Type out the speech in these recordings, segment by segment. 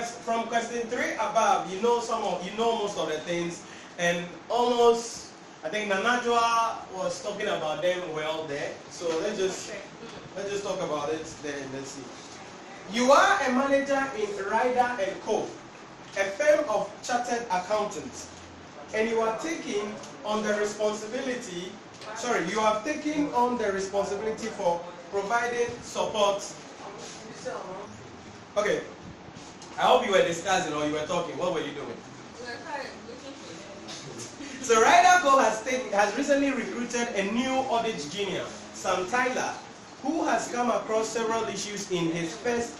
from question 3 above, you know most of the things, and almost, I think Nanajwa was talking about them well there. So let's just talk about it then. Let's see. You are a manager in Ryder & Co., a firm of chartered accountants, and you are taking on the responsibility. You have taken on the responsibility for providing support. Okay. I hope you were discussing or you were talking. What were you doing? So Ryder Co. has recently recruited a new audit junior, Sam Tyler, who has come across several issues in his first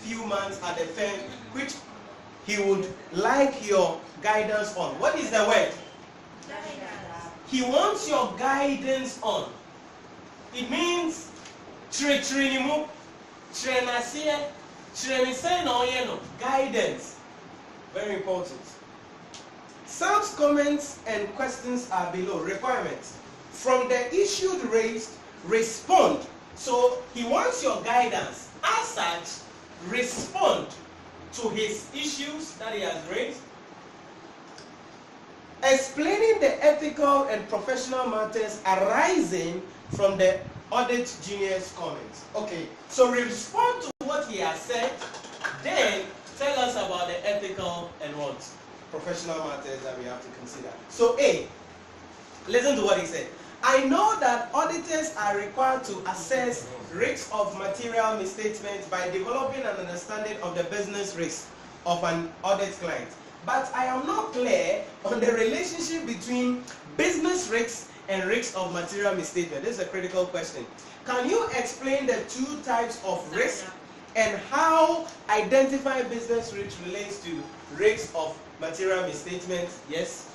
few months at the firm, which he would like your guidance on. What is the word? He wants your guidance on. It means guidance. Very important. Sam's comments and questions are below. Requirements. From the issues raised, respond. So he wants your guidance. As such, respond to his issues that he has raised. Explaining the ethical and professional matters arising from the audit junior's comments. Okay, so respond to what he has said, then tell us about the ethical and what? Professional matters that we have to consider. So A, listen to what he said. I know that auditors are required to assess risks of material misstatements by developing an understanding of the business risk of an audit client. But I am not clear on the relationship between business risks and risks of material misstatement. This is a critical question. Can you explain the two types of risk and how identifying business risk relates to risks of material misstatement? Yes.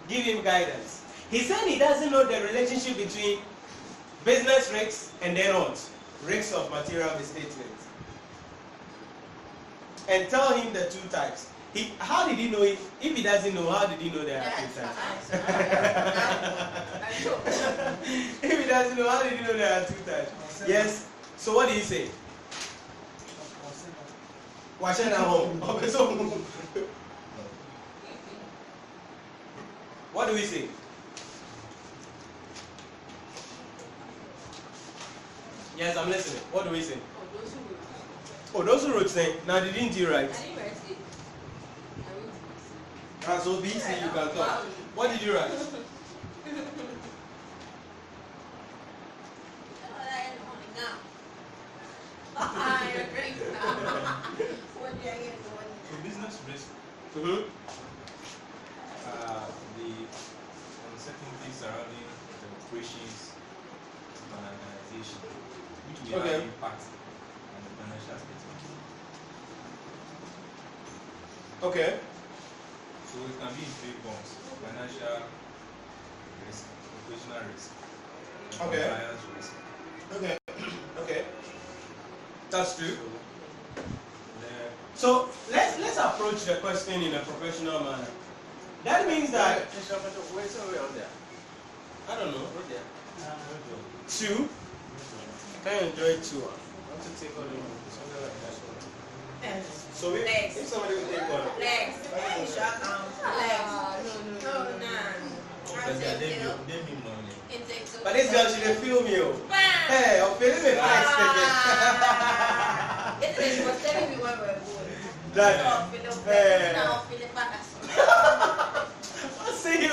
Give him guidance. He said he doesn't know the relationship between business risks and then what? Risks of material misstatement. And tell him the two types. How did he know it? If he doesn't know, how did he know there are two types? If he doesn't know, how did he know there are two types? Yes. So what did he say? Watching at home. What do we say? Yes, I'm listening. What do we say? Oh, those who wrote saying. Now, didn't you write? I didn't write it. So BC, you can talk. What did you write? So business risk. Mm-hmm. The uncertainty surrounding the operations of an organization, which will have impact on the financial statement. Okay. So it can be in three forms: financial risk, operational risk, and compliance risk. Okay. Okay. That's true. So, So let's approach the question in a professional manner. That means that I don't know. Two. Can you enjoy two? I want to take on something like that. So if somebody will take one. But this girl, she didn't feel me. Hey, I'm feeling me flex. It was telling me when we were going. That. Hey. Now, Philip I'll see you.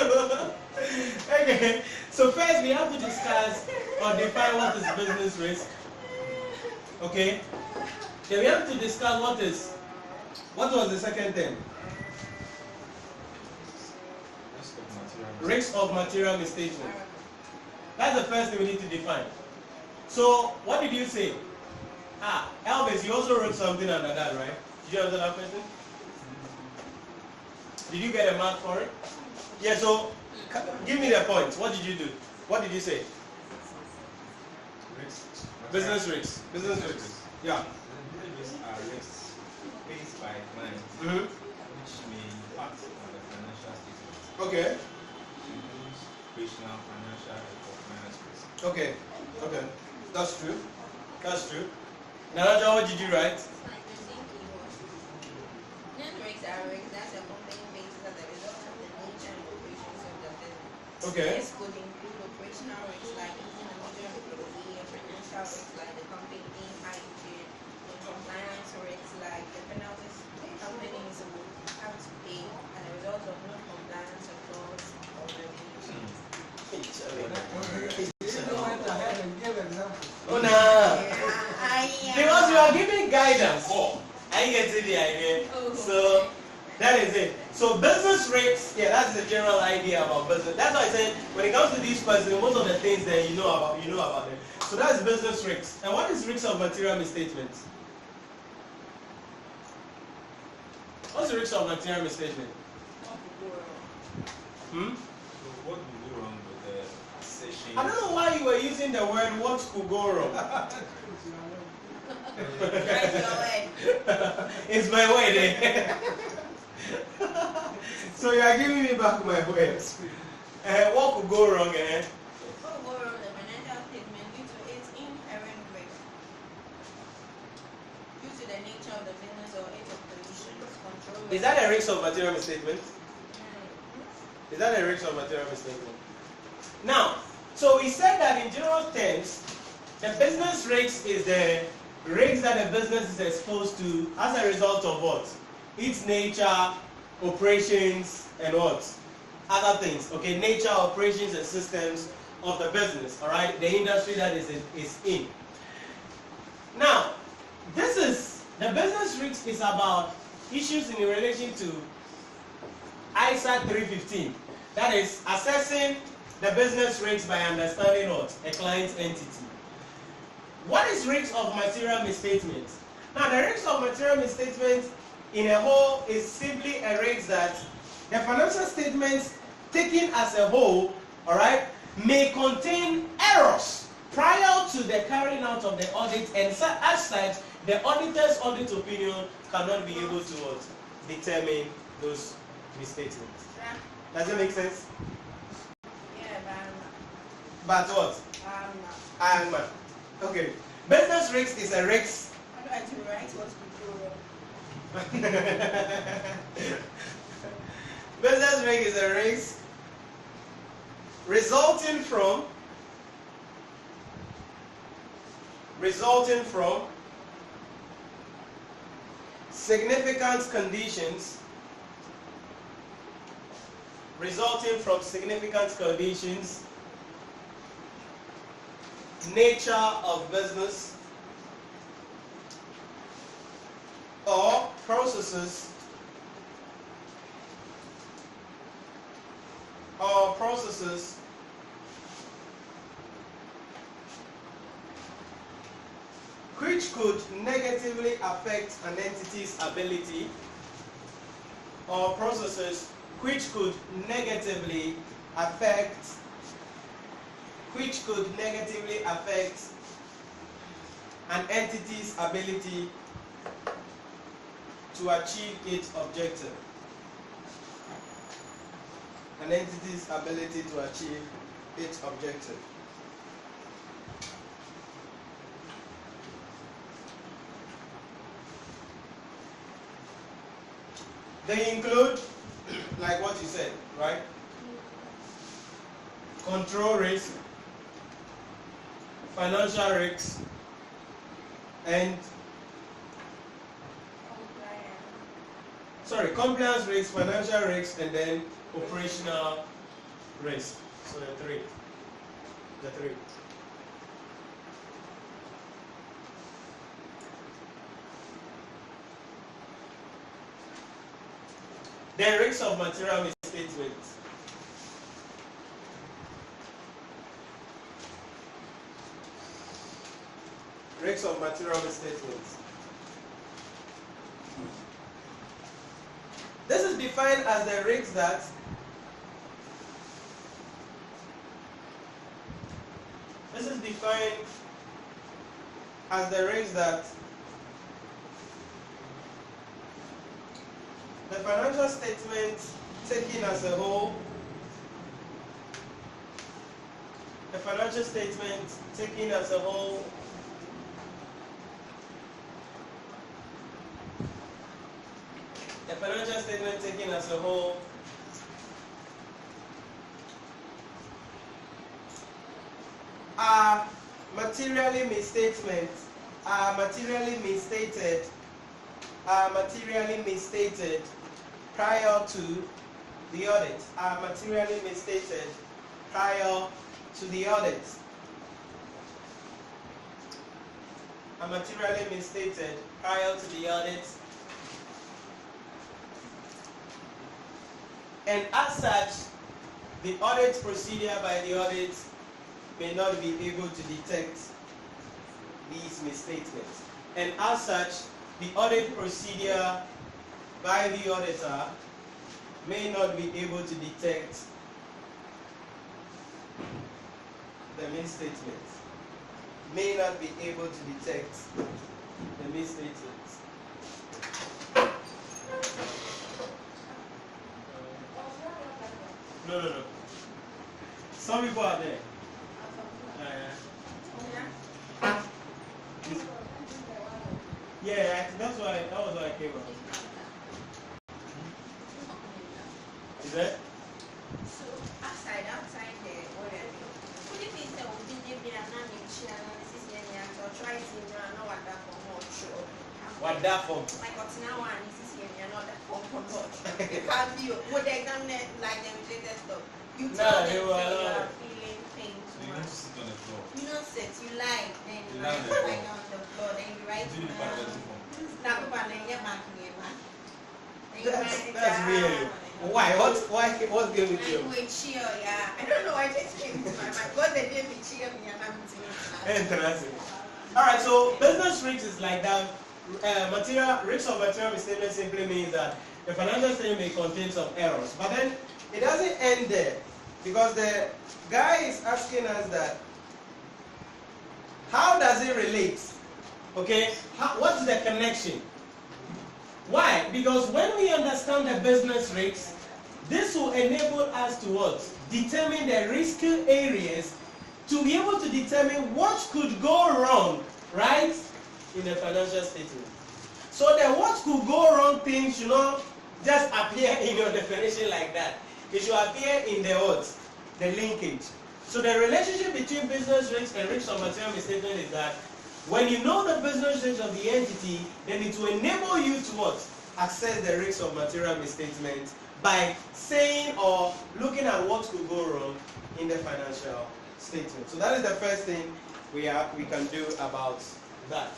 Okay. So first we have to discuss or define what is business risk. Okay. Then we have to discuss what was the second thing? Risk of material misstatement. That's the first thing we need to define. So what did you say? Elvis, you also wrote something under that, right? Did you answer that question? Did you get a mark for it? Yeah, so give me the points. What did you do? What did you say? risks. Business risks. Business risks. Yeah. These are risks faced by clients, which may impact on the financial statement. Okay. Includes operational, financial, and compliance risk. Okay. Okay. That's true. That's true. Nanaja, what did you write? Okay. This could include operational risks like losing a major employee, and financial risks like the company being hygiene, and compliance risks like the penalties the company is will have to pay as a result of non-compliance of laws or regulations. Oh, nah. Yeah. Because you are giving guidance. I get the idea. So that is it. So business rates, yeah, that's the general idea about business. That's why I said when it comes to these questions, most of the things that you know about them. So that's business risks. And what is risks of material misstatement? What's the risk of material misstatement? Hmm? So what will go wrong with the session? I don't know why you were using the word what could go wrong. It's my word, eh? So you are giving me back my words. What could go wrong, eh? What will go wrong the financial statement due to its inherent risk, due to the nature of the business or its operations, control. Is that a risk of material misstatement? Is that a risk of material misstatement? Now, so we said that in general terms, the business risk is the risk that a business is exposed to as a result of what? Its nature, operations, and what? Other things. Okay, nature, operations, and systems of the business. All right, the industry that is in. Now, this is the business risk is about issues in relation to ISA 315. That is assessing the business risk by understanding what? A client's entity. What is risk of material misstatement? Now, the risk of material misstatement in a whole is simply a risk that the financial statements taken as a whole, all right, may contain errors prior to the carrying out of the audit, and as such, the auditor's audit opinion cannot be able to what? Determine those misstatements. Does it make sense? Yeah, But what? I'm not. Okay. Business risk is a risk. How do I do right? What could go wrong? Business risk is a risk resulting from significant conditions nature of business or processes which could negatively affect an entity's ability, or processes which could negatively affect an entity's ability to achieve its objective. An entity's ability to achieve its objective. They include, like what you said, right? Control risk, financial risks, and compliance risk, financial risk, and then operational risk. So the three. The risks of material misstatement. Risks of material misstatements. This is defined as the risk that the financial statement taken as a whole, the financial statement taken as a whole materially misstated prior to the audit. Are materially misstated prior to the audit. Are materially misstated prior to the audit. And as such, the audit procedure by the audit may not be able to detect these misstatements. And as such, the audit procedure by the auditor may not be able to detect the misstatements. May not be able to detect the misstatements. No. Some people are there. Yeah, that was why I came up. Is that? So outside the audit, could it be that we did be an analysis or try to know what that for more sure? What that for? Like what's now one is here, you're not that for not. Have you would they examine it like the related stuff? You tell them you are feeling pain too You much. don't sit on the floor. You don't sit, you lie, then you You lie write on the floor, then you write Do the parallel form. snap up and then get back. That's weird. Why? What's good with you? With cheer, yeah. I don't know why this came to my mind. What they did with cheer me and I'm Interesting. Alright, so business risks is like that. Risks of material misstatement simply means that the financial statement may contain some errors. But then it doesn't end there, because the guy is asking us that how does it relate? Okay, what's the connection? Why? Because when we understand the business risks, this will enable us to what? Determine the risk areas, to be able to determine what could go wrong, right, in the financial statement. So the what could go wrong thing should not just appear in your definition like that. It should appear in the what? The linkage. So the relationship between business risks and risks of material misstatement is that when you know the business risks of the entity, then it will enable you to what? Assess the risks of material misstatement by saying or looking at what could go wrong in the financial statement. So that is the first thing we can do about that.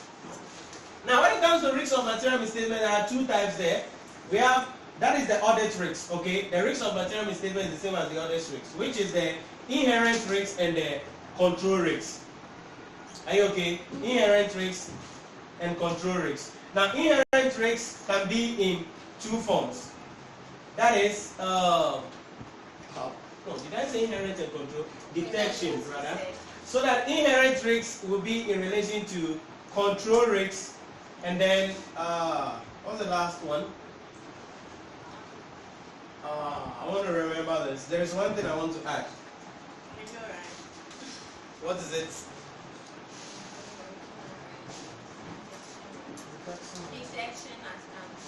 Now, when it comes to risks of material misstatement, there are two types there. We have, that is the audit risks, okay? The risks of material misstatement is the same as the audit risks, which is the inherent risks and the control risks. Are you okay? Inherent risks and control risks. Now, inherent risks can be in two forms. That is, no, did I say inherent and control? Detection, rather. So that inherent risks will be in relation to control risks, and then, what's the last one? I want to remember this. There is one thing I want to add. What is it?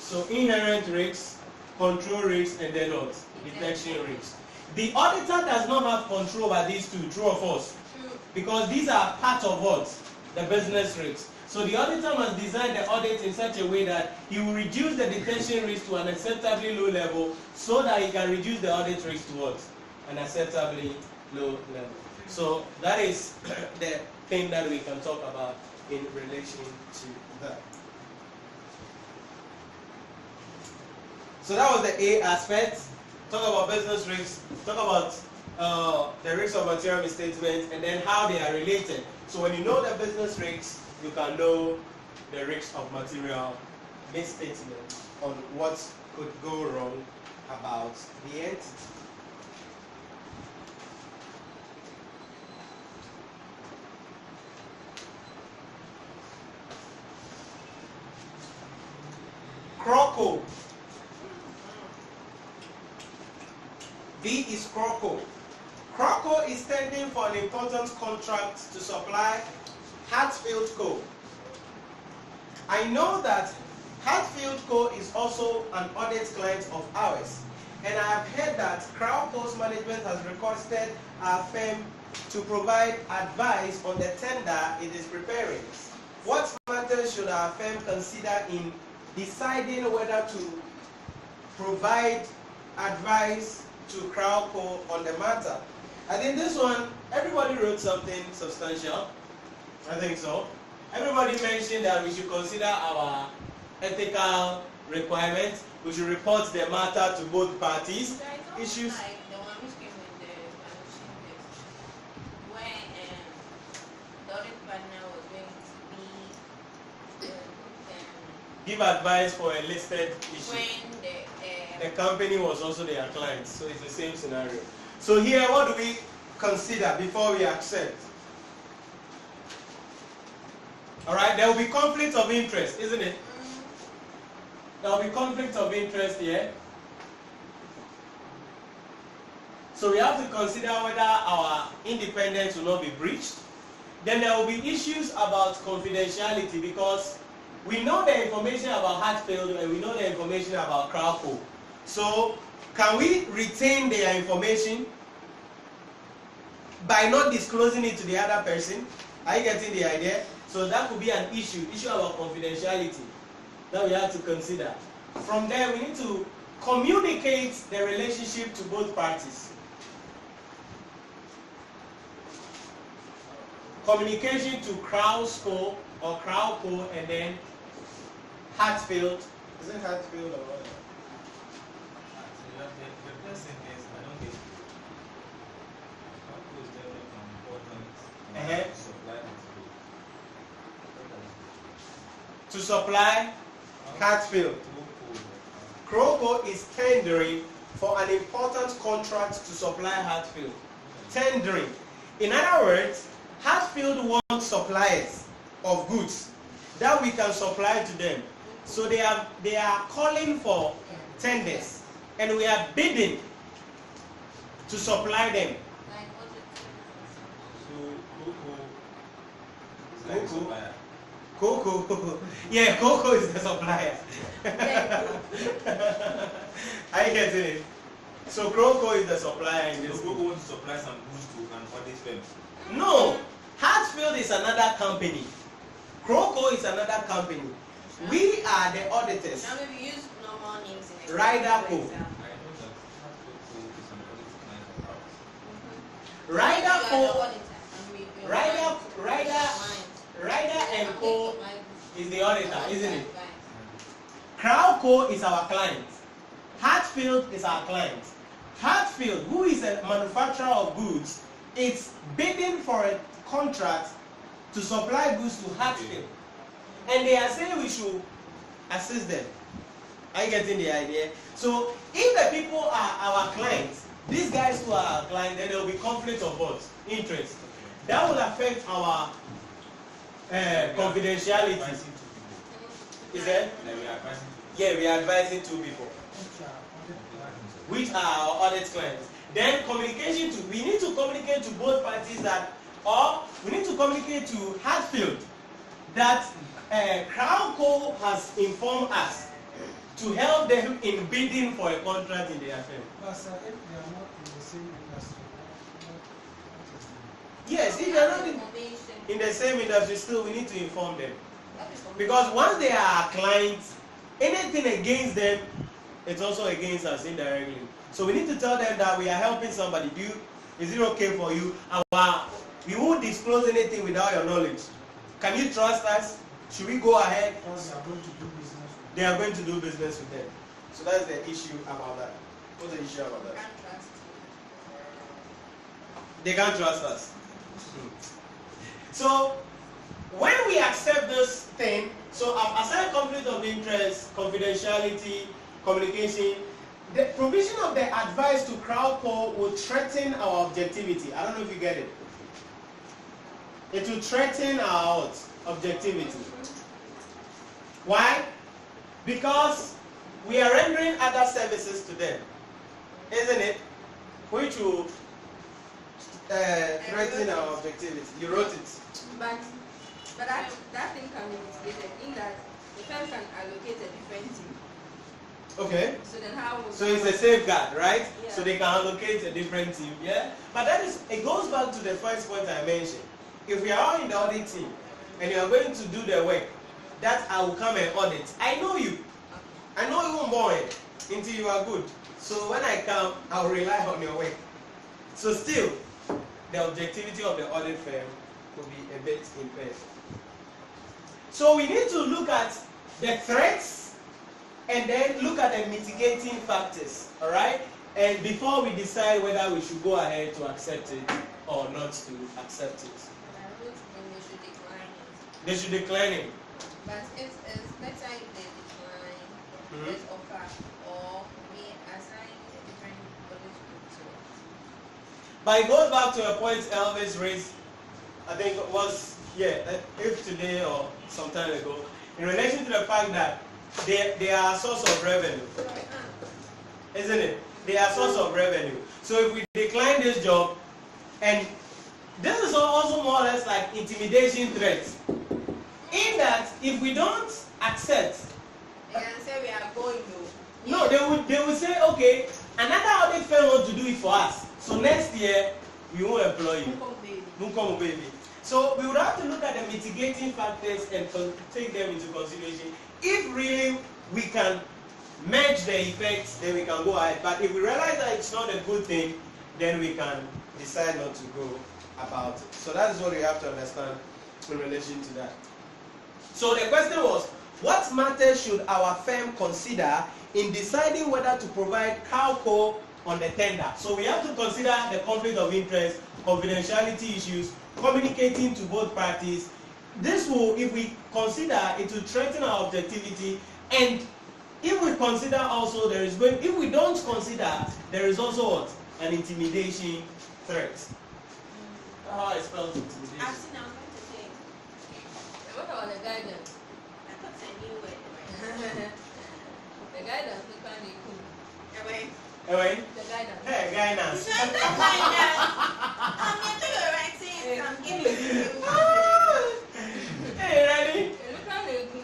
So inherent risks, control risks, and then what? Detection risks. The auditor does not have control over these two, true or false? True. Because these are part of what? The business risks. So the auditor must design the audit in such a way that he will reduce the detection risk to an acceptably low level so that he can reduce the audit risk to what? An acceptably low level. So that is the thing that we can talk about in relation to that. So that was the A aspect. Talk about business risks, talk about the risks of material misstatement, and then how they are related. So when you know the business risks, you can know the risks of material misstatement on what could go wrong about the entity. Croco. B is Croco. Croco is standing for an important contract to supply Hatfield Co. I know that Hatfield Co. is also an audit client of ours, and I have heard that Crown Post Management has requested our firm to provide advice on the tender it is preparing. What matters should our firm consider in deciding whether to provide advice to Crowco on the matter? I think this one, everybody wrote something substantial. I think so. Everybody mentioned that we should consider our ethical requirements. We should report the matter to both parties. Issues. Like the one which came with the valuation test, when the audit partner was going to be Give advice for a listed issue. when The company was also their client, so it's the same scenario. So here, what do we consider before we accept? All right, there will be conflict of interest, isn't it? There will be conflict of interest here. So we have to consider whether our independence will not be breached. Then there will be issues about confidentiality, because we know the information about Hatfield and we know the information about Crowco. So can we retain their information by not disclosing it to the other person? Are you getting the idea? So that could be an issue about confidentiality that we have to consider. From there, we need to communicate the relationship to both parties. Communication to Crowco or Crowco and then Hatfield. Is it Hatfield or what? The first sentence, I don't get it. Crowco is very important To supply Hatfield. Crowco is tendering for an important contract to supply Hatfield. Tendering. In other words, Hatfield wants suppliers of goods that we can supply to them. So they are calling for tenders, and we are bidding to supply them. Coco. Yeah, Coco is the supplier. Are you getting it? So Crowco is the supplier in this. Coco wants to supply some goods to an audit firm. No, Hatfield is another company. Crowco is another company. We are the auditors. Now maybe use normal names in Ryderco. Ryder and Co is the auditor, isn't it? Crowco is our client. Hatfield is our client. Hatfield, who is a manufacturer of goods, is bidding for a contract to supply goods to Hatfield. And they are saying we should assist them. Are you getting the idea? So if the people are our clients, these guys who are our clients, then there will be conflict of what? Interest. That will affect our confidentiality. Is that? Yeah, we are advising two people, which are our audit clients. Then communication to, we need to communicate to both parties that, or we need to communicate to Hatfield that Crowco has informed us to help them in bidding for a contract in their firm. But sir, if they are not in the same industry, Yes, if they are not in the same industry, still we need to inform them. Because once they are our clients, anything against them, it's also against us indirectly. So we need to tell them that we are helping somebody. Is it okay for you? We won't disclose anything without your knowledge. Can you trust us? Should we go ahead? because they are going to do business with They are going to do business with them. So that's the issue about that. What's the issue about that? They can't trust us. So when we accept this thing, so I've assigned conflict of interest, confidentiality, communication. The provision of the advice to Crowco will threaten our objectivity. I don't know if you get it. It will threaten our objectivity. Why? Because we are rendering other services to them, isn't it? Which will threaten our objectivity. You wrote it. But that thing can be mitigated in that the firm can allocate a different team Okay. So then how would So it's a safeguard, right? Yeah. So they can allocate a different team, yeah? But that is, it goes back to the first point I mentioned. If we are all in the audit team and you are going to do the work that I will come and audit, I know you. I know you won't born until you are good. So when I come, I will rely on your work. So still, the objectivity of the audit firm will be a bit impaired. So we need to look at the threats and then look at the mitigating factors, all right? And before we decide whether we should go ahead to accept it or not to accept it. They should decline it. But it's better if they decline this offer or we assign a different audit group to it. But it goes back to a point Elvis raised, I think it was, if today or some time ago, in relation to the fact that they are a source of revenue. Isn't it? They are a source of revenue. So if we decline this job, and this is also more or less like intimidation threats, in that if we don't accept, They can say we are going to. no, they would say, okay, another audit firm wants to do it for us. So next year we won't employ you. Won't come, baby. So we would have to look at the mitigating factors and take them into consideration. If really we can merge the effects, then we can go ahead. But if we realize that it's not a good thing, then we can decide not to go about it. So that is what we have to understand in relation to that. So the question was, what matters should our firm consider in deciding whether to provide Calco on the tender? So we have to consider the conflict of interest, confidentiality issues, communicating to both parties. This will, if we consider, it will strengthen our objectivity. And if we consider also if we don't consider, there is also what? An intimidation threat. How I spell intimidation? I've seen, I was going to say. What about the guidance? I thought I knew it. The guidance, we can't be cool. Anyway, The guidance. hey, guidance. It's not the guidance. I'm here to writing. I'm giving you. Hey, ready? Look how they do.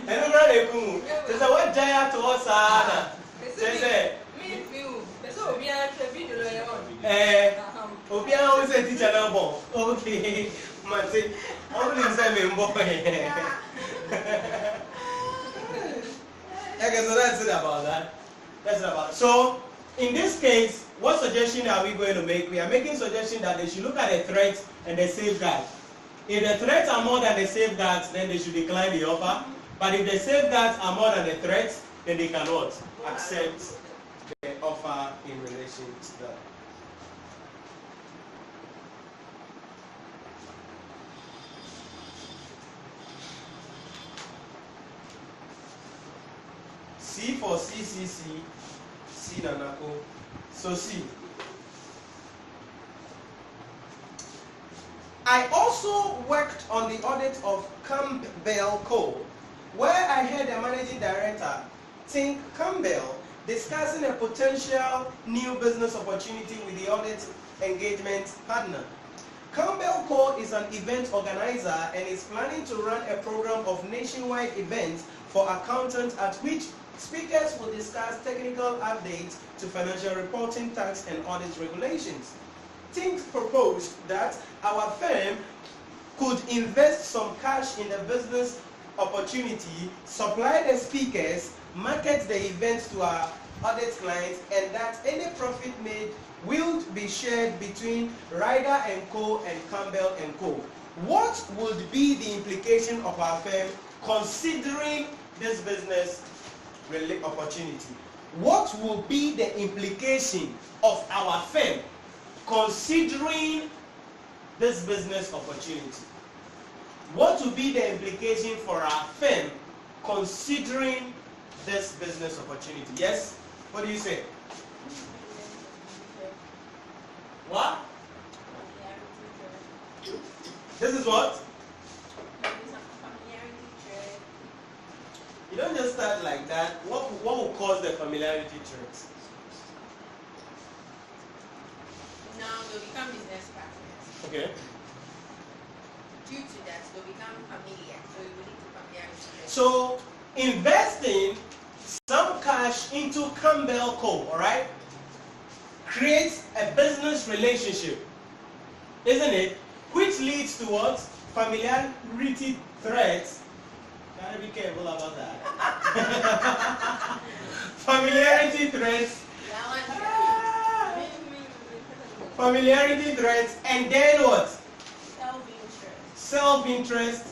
And look at the cool. There's a what giant to us, Anna. Say, Me feel. So we are to be the lawyer. Obia always a teacher number. Okay, Mate, only seven boy. Okay, so that's it about that. That's it about it. So, in this case, what suggestion are we going to make? We are making suggestion that they should look at the threats and the safeguards. If the threats are more than the safeguards, then they should decline the offer. But if the safeguards are more than the threats, then they cannot accept the offer in relation to that. C for CCC, C Nanako. So C. I also worked on the audit of Campbell Co., where I heard the managing director, Tink Campbell, discussing a potential new business opportunity with the audit engagement partner. Campbell Co. is an event organizer and is planning to run a program of nationwide events for accountants at which speakers will discuss technical updates to financial reporting, tax, and audit regulations. Tink proposed that our firm could invest some cash in the business opportunity, supply the speakers, market the events to our audit clients, and that any profit made will be shared between Ryder & Co. and Campbell & Co. What would be the implication of our firm considering this business opportunity? What will be the implication of our firm considering this business opportunity? What will be the implication for our firm considering this business opportunity? Yes? What do you say? What? This is what? You don't just start like that. What will cause the familiarity traits? Now they'll become business partners. Okay. Due to that, they'll become familiar. So we will need to familiarity. So investing some cash into Campbell Co., all right, creates a business relationship, isn't it? Which leads to what? Familiarity threats. Gotta be careful about that. Familiarity threats. Familiarity threats, and then what? Self-interest. Self-interest.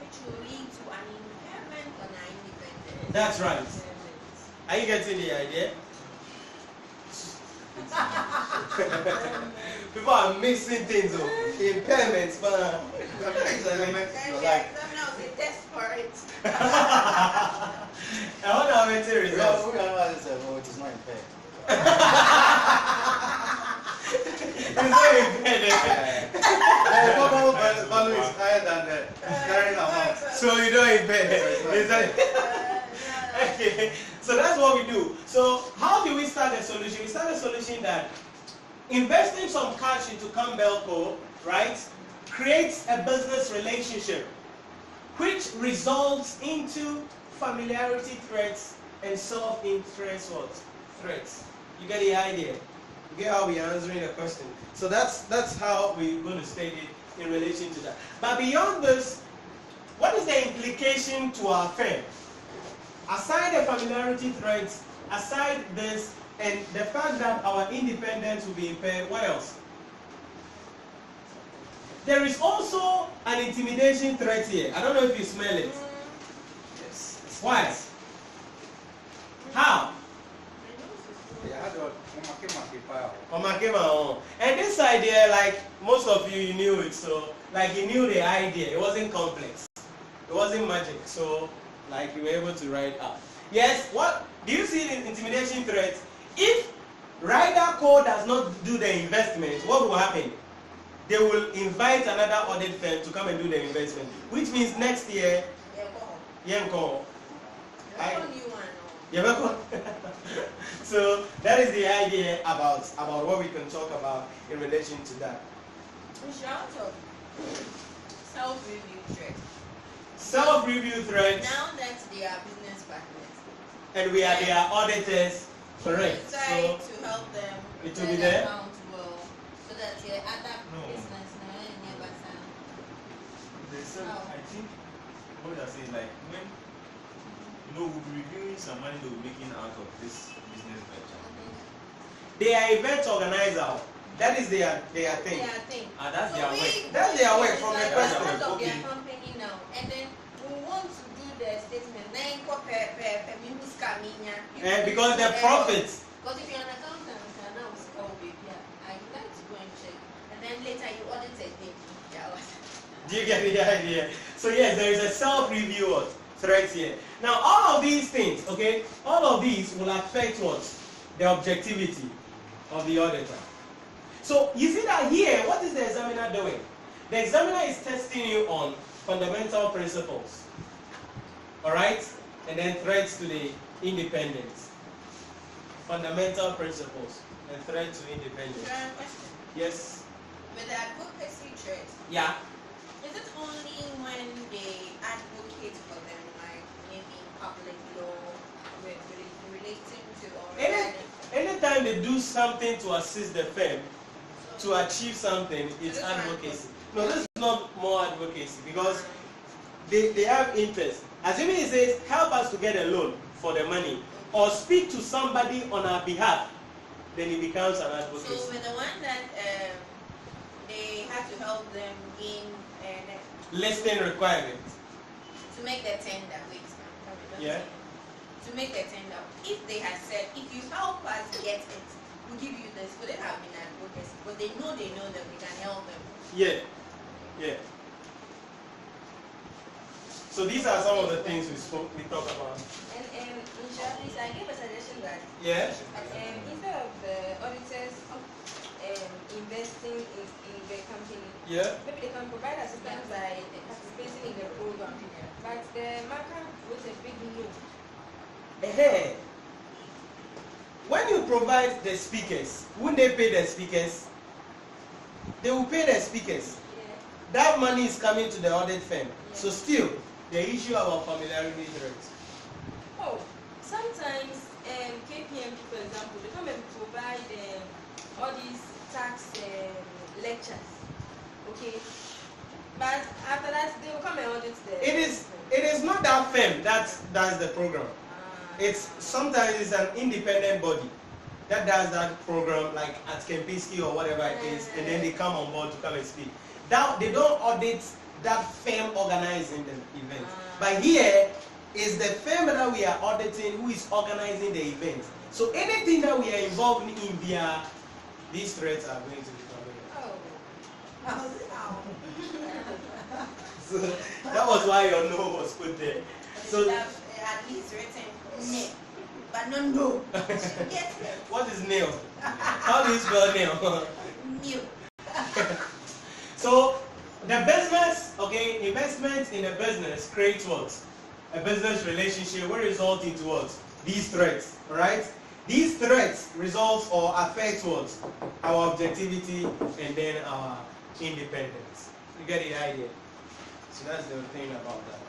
Which will lead to an impairment on our independence. That's right. Are you getting the idea? People are mixing things up. Impairments, but Desperate. I want to have a results. It is not impaired. It's not impaired. The value is higher than the carrying amount. So you don't impair. Is that? Okay. So that's what we do. So how do we start a solution? We start a solution that investing some cash into Campbell Co., right, creates a business relationship, which results into familiarity threats and self-interest what? Threats. You get the idea? You get how we are answering the question. So that's how we're going to state it in relation to that. But beyond this, what is the implication to our firm? Aside the familiarity threats, aside this, and the fact that our independence will be impaired, what else? There is also an intimidation threat here. I don't know if you smell it. Yes. Why? How? And this idea, like most of you knew it, so like you knew the idea. It wasn't complex. It wasn't magic. So like you were able to write out. Yes, what do you see in intimidation threats? If Rider Co. does not do the investment, what will happen? They will invite another audit firm to come and do the investment, which means next year, Yenko. So that is the idea about what we can talk about in relation to that. Self-review threat. Self-review threats. Now that they are business partners. And we are their auditors, correct? Try So to help them. it will be there. Accountable, so that your other business never sound. I think what you're saying, like when we'll be reviewing some money they'll be making out of this business venture. they are event organizer. That is their thing. That's their work. That's their work from the Part president. of their Okay. company now, and then we want to do the statement. Because the profit. Because if you're an accountant, now it's called baby. I'd like to go and check, and then later you audit it. Do you get the idea? So yes, there is a self-review threat here. Now all of these things, okay, all of these will affect what? The objectivity of the auditor. So you see that here, what is the examiner doing? The examiner is testing you on fundamental principles. Alright? And then threats to the independence. Fundamental principles and threat to independence. Yes? With the advocacy threat, Yeah. is it only when they advocate for them, like maybe public law, relating to or Anytime they do something to assist the firm to achieve something, it's advocacy. No, this is not more advocacy because they have interest. Assuming it says, help us to get a loan for the money or speak to somebody on our behalf, then it becomes an advocacy. So with the one that they have to help them in Listing requirements. to make the tender, Yeah. to make the tender, if they had said, if you help us get it, we'll give you this, would it have been advocacy? But they know that we can help them. Yeah. Yeah. So these are some of the things we talk about. And in Charlie's, I gave a suggestion that Yeah. instead of the auditors investing in the company, Yeah. maybe they can provide assistance by participating in the program. But the marker was a big no. Hey. When you provide the speakers, wouldn't they pay the speakers? They will pay the speakers. Yeah. That money is coming to the audit firm. So still, the issue about familiarity threats. Oh, sometimes KPM, for example, they come and provide all these tax lectures. Okay, but after that they will come and audit the. It is not that firm. That's the program. It's sometimes it's an independent body that does that program, like at Kempinski or whatever it is, and then they come on board to come and speak. That they don't audit that firm organizing the event. But here is the firm that we are auditing who is organizing the event. So anything that we are involved in via these threats are going to be covered. So that was why your no was put there. So at least written no, but no. What is nail? How do you spell nail? New. So the business, okay, investment in a business creates what? A business relationship will result into what? These threats, right? These threats result or affect what? Our objectivity and then our independence. You get the idea? So that's the thing about that.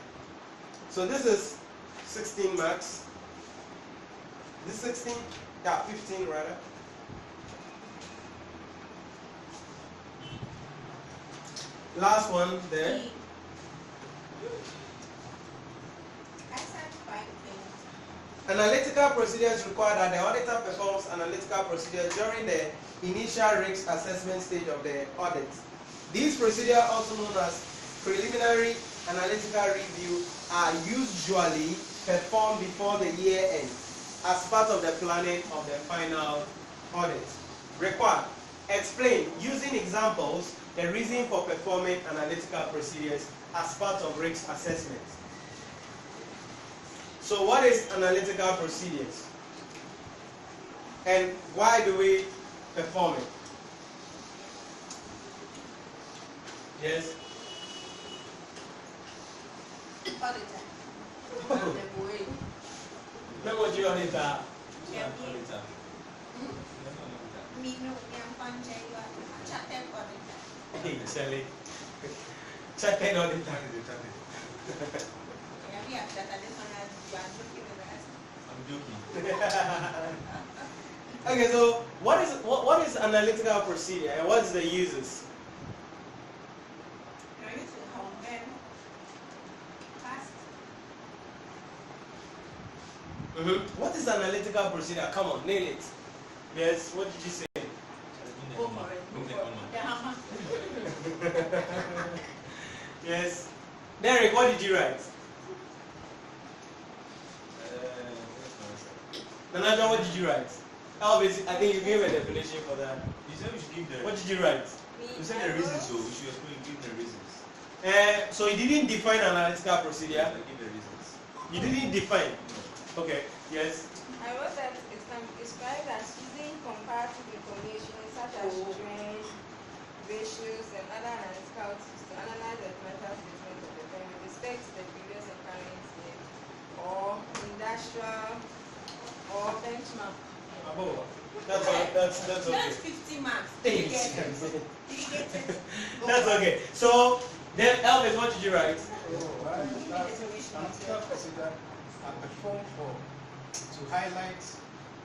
So this is 16 marks. This 16? Yeah, 15 rather. Last one there. Analytical procedures require that the auditor performs analytical procedures during the initial risk assessment stage of the audit. These procedures, also known as preliminary analytical review, are usually performed before the year end as part of the planning of the final audit. Required. Explain, using examples, the reason for performing analytical procedures as part of risk assessment. So what is analytical procedures? And why do we perform it? Yes? Auditor. Remember what you auditor? Me no, I'm punching you. Chatting auditor. Hey, Sally. Chatting auditor. Yeah, we have that. This one has you are looking at us. I'm joking. Okay, so what is analytical procedure and what is the uses? You used to compare past. What is analytical procedure? Come on, nail it. Yes, what did you say? Go for it. The hammer. Yes. Derek, what did you write? Nanaja, what did you write? Elvis, I think you gave a definition for that. You said we should give the. What did you write? You said the reasons, so we should explain, give the reasons. So you didn't define analytical procedure? Give the reasons. You didn't define? Okay, yes. I wrote that it can be described as using comparative information such as trends, ratios, and other analytical tools to analyze the financial statement of the firm with respect to the previous and current year, or industrial, or benchmark. That's okay. That's 50 marks. You get it. You get it. That's okay. So then, Elvis, what did you write? Analytical procedure are performed to highlight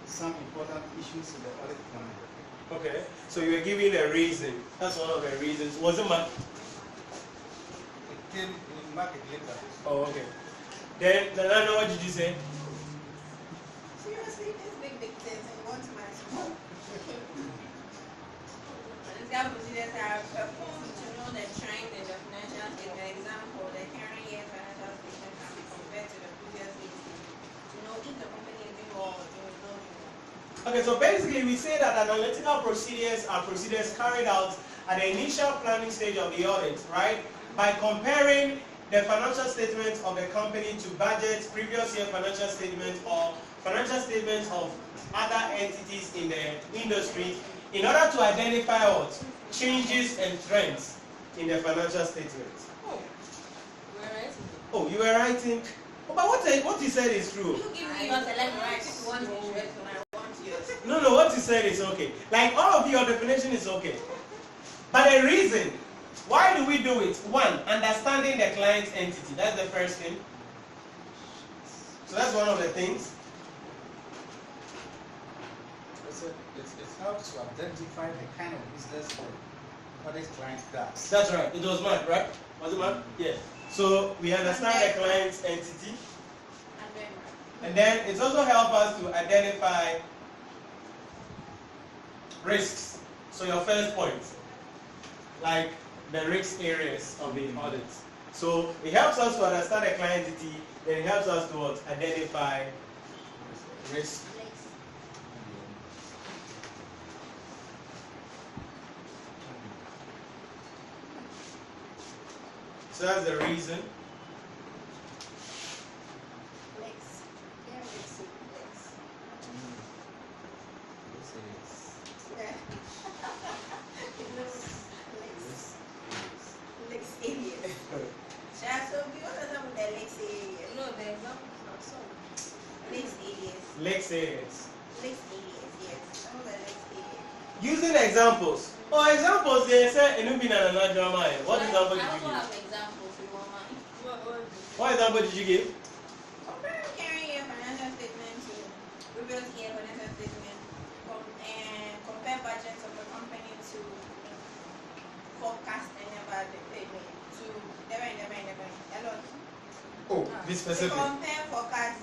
some important issues in the audit planning. Okay. So you were giving a reason. That's one of the reasons. Was it marked? It came in market later. Oh, okay. Then, Nana, what did you say? Seriously, these big things and want my small. Analytical procedures are performed to know the trend in the financial statement. Example, the current year's financial statement can be compared to the previous year's to know if the company is doing well or doing well. Okay, so basically we say that analytical procedures are procedures carried out at the initial planning stage of the audit, right? By comparing the financial statements of the company to budgets, previous year financial statements, or financial statements of other entities in the industry in order to identify what? Changes and trends in the financial statements. Oh, we're right. Oh, you were writing. Oh, but what you said is true. You give me yours and let me write. If you want yours, when I want yours. No, what you said is okay. Like all of your definition is okay. But the reason Why do we do it? One, understanding the client's entity. That's the first thing. So that's one of the things. It helps to identify the kind of business the audit client does. That's right. It was Mark, right? Was it Mark? Yeah. So we understand the client's entity. And then it also helps us to identify risks. So your first point, like the risk areas of the audit. So it helps us to understand the client entity, then it helps us to what? Identify risk. So that's the reason. Lex areas. Yes. Some of the lex areas. Using examples. Or examples, they say, what example did you give? I also have examples in my mind. What example did you give? Comparing your financial statement to previous year financial statement, and compare budgets of the company to forecast and about the payment to a lot. Oh, be specific. To compare forecast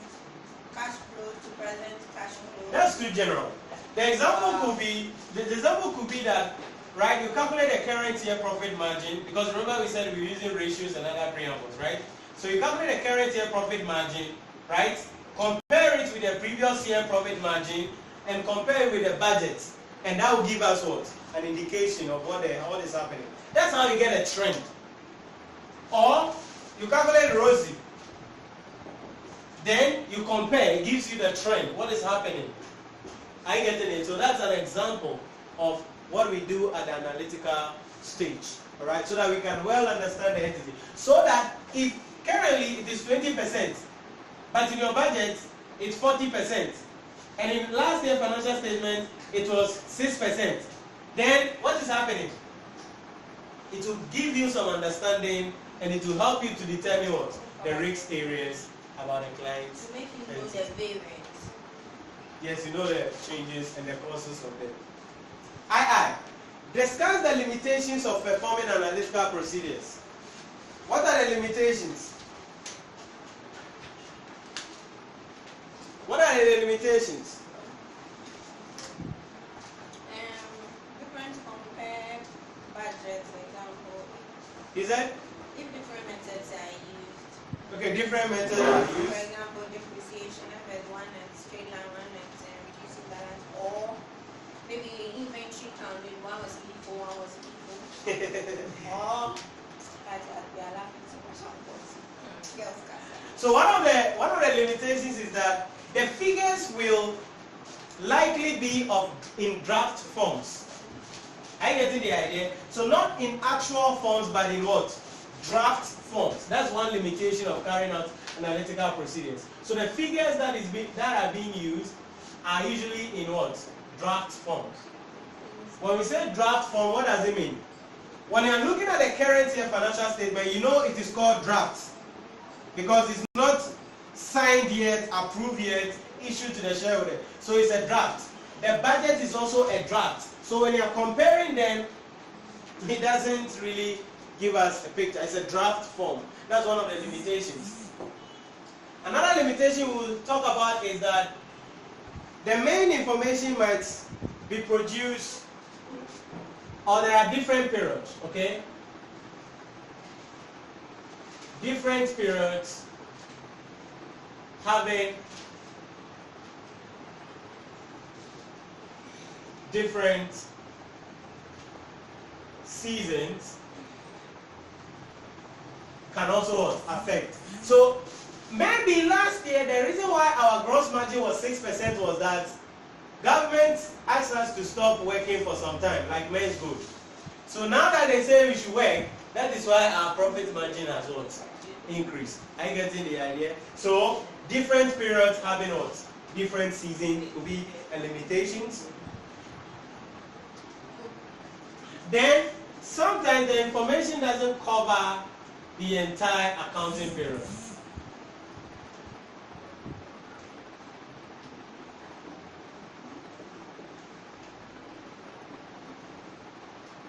cash flow to present cash flow. That's too general. The example could be that, right? You calculate the current year profit margin, because remember we said we're using ratios and other preambles, right? So you calculate the current year profit margin, right? Compare it with the previous year profit margin and compare it with the budget, and that will give us what? An indication of what is happening. That's how you get a trend. Or you calculate ROSI, then you compare, it gives you the trend, what is happening. Are you getting it? So that's an example of what we do at the analytical stage, all right? So that we can well understand the entity. So that if currently it is 20%, but in your budget it's 40%, and in last year's financial statement it was 6%, then what is happening? It will give you some understanding, and it will help you to determine what? The risk areas about the client. To make you know the variance. Yes, you know the changes and the causes of them. Discuss the limitations of performing analytical procedures. What are the limitations? What are the limitations? Different compare budgets, for example. Is that? If different methods are used. Okay, different methods are For used. example, depreciation, if there's one that's straight line, one that's reducing balance, or maybe inventory counting, one was P4, one was P4. Or we are laughing so much at girls. So one of the limitations is that the figures will likely be in draft forms. Are you getting the idea? So not in actual forms, but in what? Draft forms. That's one limitation of carrying out analytical procedures. So the figures that are being used are usually in what? Draft forms. When we say draft form, what does it mean? When you're looking at the current year financial statement, you know it is called draft, because it's not signed yet, approved yet, issued to the shareholder. So it's a draft. The budget is also a draft. So when you're comparing them, it doesn't really give us a picture. It's a draft form. That's one of the limitations. Another limitation we'll talk about is that the main information might be produced, or there are different periods, okay? Different periods having different seasons can also affect. So maybe last year the reason why our gross margin was 6% was that government asked us to stop working for some time, like men's good. So now that they say we should work, that is why our profit margin has what? Increased. Are you getting the idea? So different periods having what? Different seasons could be limitations. Then sometimes the information doesn't cover the entire accounting period.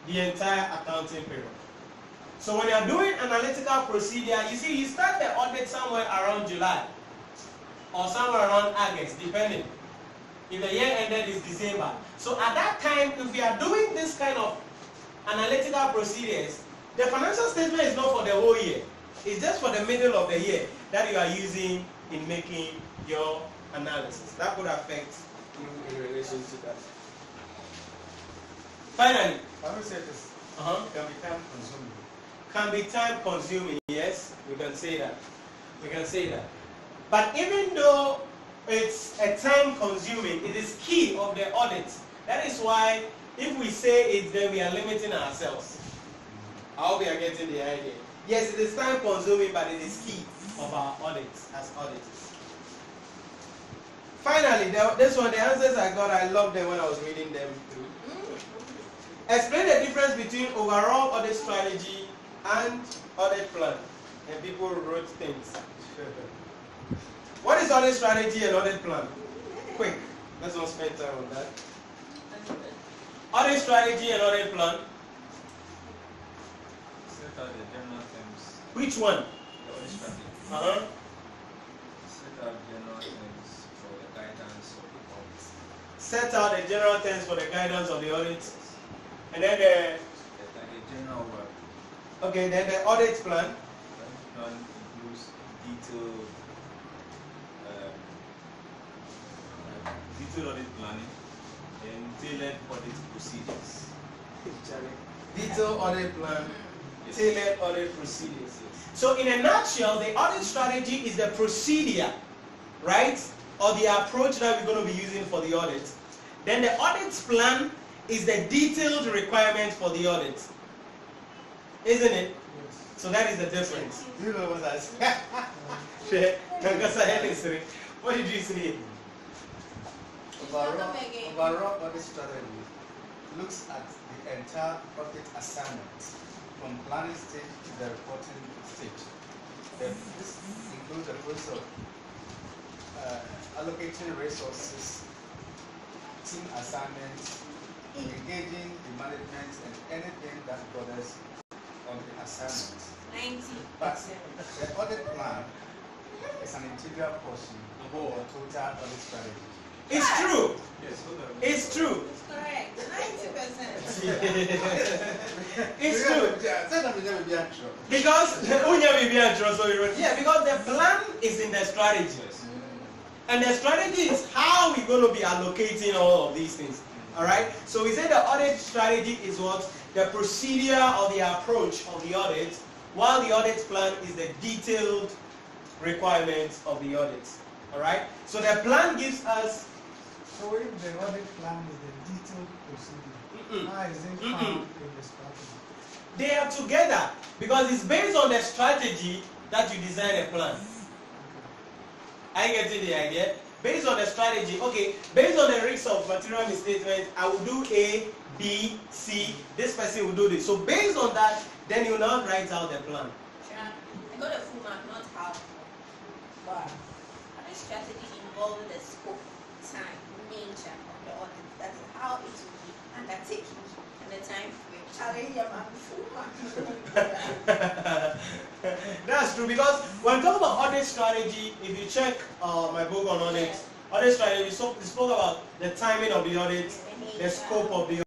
The entire accounting period. So when you're doing analytical procedure, you see, you start the audit somewhere around July or somewhere around August, depending. If the year ended is December. So at that time, if you are doing this kind of analytical procedures, the financial statement is not for the whole year. It's just for the middle of the year that you are using in making your analysis. That could affect you in relation to that. Finally, I will say this. It can be time consuming. Can be time consuming, yes, we can say that. We can say that. But even though it's a time consuming, it is key of the audit. That is why if we say it, then we are limiting ourselves. I hope we are getting the idea. Yes, it is time consuming, but it is key of our audits as auditors. Finally, this one, the answers I got, I loved them when I was reading them through. Explain the difference between overall audit strategy and audit plan. And people wrote things. What is audit strategy and audit plan? Quick, let's not spend time on that. Audit strategy and audit plan. Set out the general terms. Which one? The audit strategy. Set out general terms for the guidance of the audit. Set out the general terms for the guidance of the audit. And then the general work. Okay, then the audit plan. The plan includes detailed audit planning and tailored audit procedures. Detailed audit plan, tailored audit procedures. So in a nutshell, the audit strategy is the procedure, right? Or the approach that we're going to be using for the audit. Then the audit plan is the detailed requirement for the audit. Isn't it? Yes. So that is the difference. Do you know what I said? What did you say? Overall audit strategy looks at the entire audit assignment from planning stage to the reporting stage. This includes the process of allocating resources, team assignments, engaging the management, and anything that borders on the assignment. 90%. But the audit plan is an integral portion of the total audit strategy. It's true. Yes, It's true. It's correct. 90%. It's true. Because because the plan is in the strategy. And the strategy is how we're going to be allocating all of these things. Alright? So we say the audit strategy is what? The procedure or the approach of the audit, while the audit plan is the detailed requirements of the audit. Alright? So the plan gives us. So if the audit plan is the detailed procedure, how is it found in the strategy? They are together because it's based on the strategy that you design a plan. Are you getting the idea? Based on the strategy, okay, based on the risks of material misstatement, I will do A, B, C, this person will do this. So based on that, then you now write out the plan. I got a full mark, not how. But audit strategy involves the scope, time, nature of the audit. That is how it will be undertaken and the time frame. Challenge your man full mark. That's true because when talking about audit strategy, if you check my book on audit, audit strategy, we spoke about the timing of the audit, the scope of the